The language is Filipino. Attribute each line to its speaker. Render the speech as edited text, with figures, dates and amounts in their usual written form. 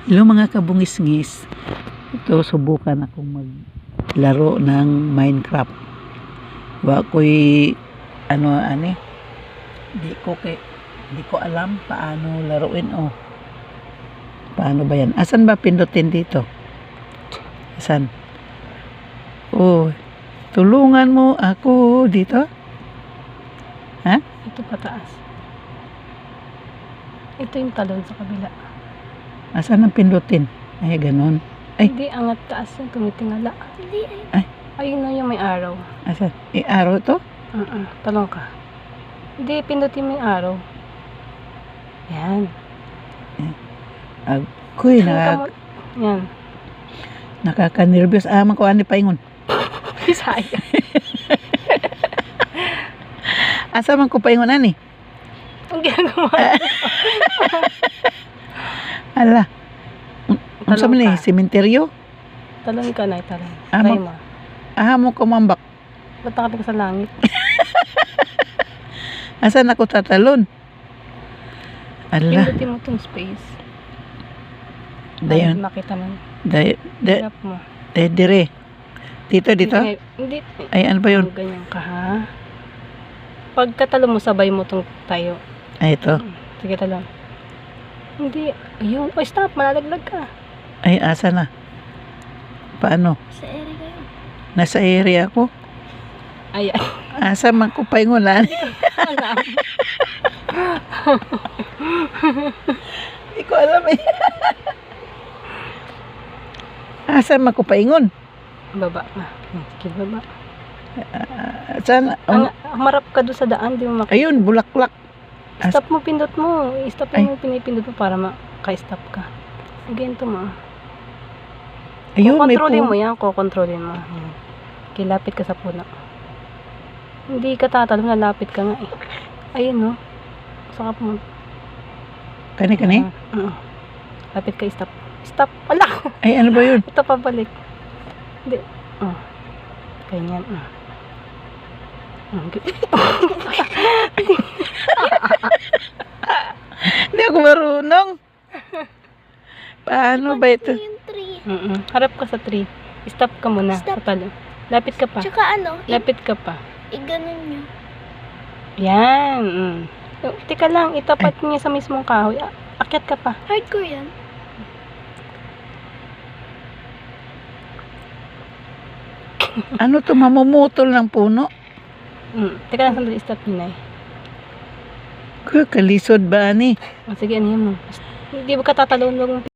Speaker 1: Hello mga kabungis-ngis. Ito, subukan akong maglaro ng Minecraft. Wa ko'y di ko alam paano laruin Paano ba yan? Asan ba pindutin dito? Asan? Oh, tulungan mo ako dito. Ha?
Speaker 2: Ito pataas. Ito yung talon sa kabila.
Speaker 1: Asan ang pindutin? Ay, ganun. Ay.
Speaker 2: Hindi, angat taas yung tumitingala.
Speaker 1: Hindi, ay.
Speaker 2: Ayun na yung may araw.
Speaker 1: Asan? Araw to?
Speaker 2: Talong ka. Hindi, pindutin mo yung araw. Yan.
Speaker 1: Agoy,
Speaker 2: Yan.
Speaker 1: nakaka-nervous. Makuha ni paingon.
Speaker 2: Sayang.
Speaker 1: Asa man ko paingon, ani?
Speaker 2: Ang ginagawa.
Speaker 1: Ala. Unsa man ni?
Speaker 2: Talong ka.
Speaker 1: Sementeryo?
Speaker 2: Talon ka na, talon.
Speaker 1: Amo.
Speaker 2: Try mo.
Speaker 1: Mo kumambak.
Speaker 2: Ba't nakating sa langit?
Speaker 1: Asan ako tatalon? Ala.
Speaker 2: Pindutin mo itong space.
Speaker 1: Dayon.
Speaker 2: Makita mo.
Speaker 1: Hirap
Speaker 2: mo.
Speaker 1: Dire. Dito.
Speaker 2: Hindi.
Speaker 1: Ay, ano ba yun?
Speaker 2: Ganyan ka, ha? Pagkatalo mo, sabay mo itong tayo.
Speaker 1: Ay, ito.
Speaker 2: Sige, talon. Hindi. Ayun. O, stop. Malalaglag ka.
Speaker 1: Ay, asa na? Paano?
Speaker 2: Sa area kayo.
Speaker 1: Nasa area ako?
Speaker 2: Ayan.
Speaker 1: Asa man ko paingon, ani?
Speaker 2: Alam.
Speaker 1: Hindi ko alam eh. Asa man ko paingon?
Speaker 2: Baba na. Sige, baba.
Speaker 1: Saan?
Speaker 2: Marap ka doon sa daan. Di mo makita.
Speaker 1: Ayun, bulaklak.
Speaker 2: Stop mo, pindot mo. Stop mo yung pinipindot mo para maka-stop ka. Ganito mo.
Speaker 1: Ayun, may
Speaker 2: Kukontrolin
Speaker 1: puno.
Speaker 2: mo yan. Kukontrolin mo. Kilapit ka sa puno. Hindi ka tatalong, nalapit ka nga eh. Ayun, no? Saka mo.
Speaker 1: Kani?
Speaker 2: Lapit ka, stop. Stop. Wala.
Speaker 1: Ay, ano ba yun?
Speaker 2: Ito pabalik. Hindi. Ganyan.
Speaker 1: Hindi ako marunong. Paano ba ito?
Speaker 3: Yung tree.
Speaker 2: Harap ka sa tree. Stop ka muna.
Speaker 3: Stop.
Speaker 2: Sa talo. Lapit ka pa.
Speaker 3: Tsaka
Speaker 2: Lapit ka pa.
Speaker 3: i-ganon nyo.
Speaker 2: Yan. Tika lang. Itapat niya sa mismong kahoy. Akyat ka pa.
Speaker 3: Hardcore yan.
Speaker 1: Ano to, mamumutol ng puno?
Speaker 2: Tika lang sandali. Stop yun eh.
Speaker 1: Kalisod ba ni?
Speaker 2: Sige, ano yun mo. Hindi ba ka tatalon?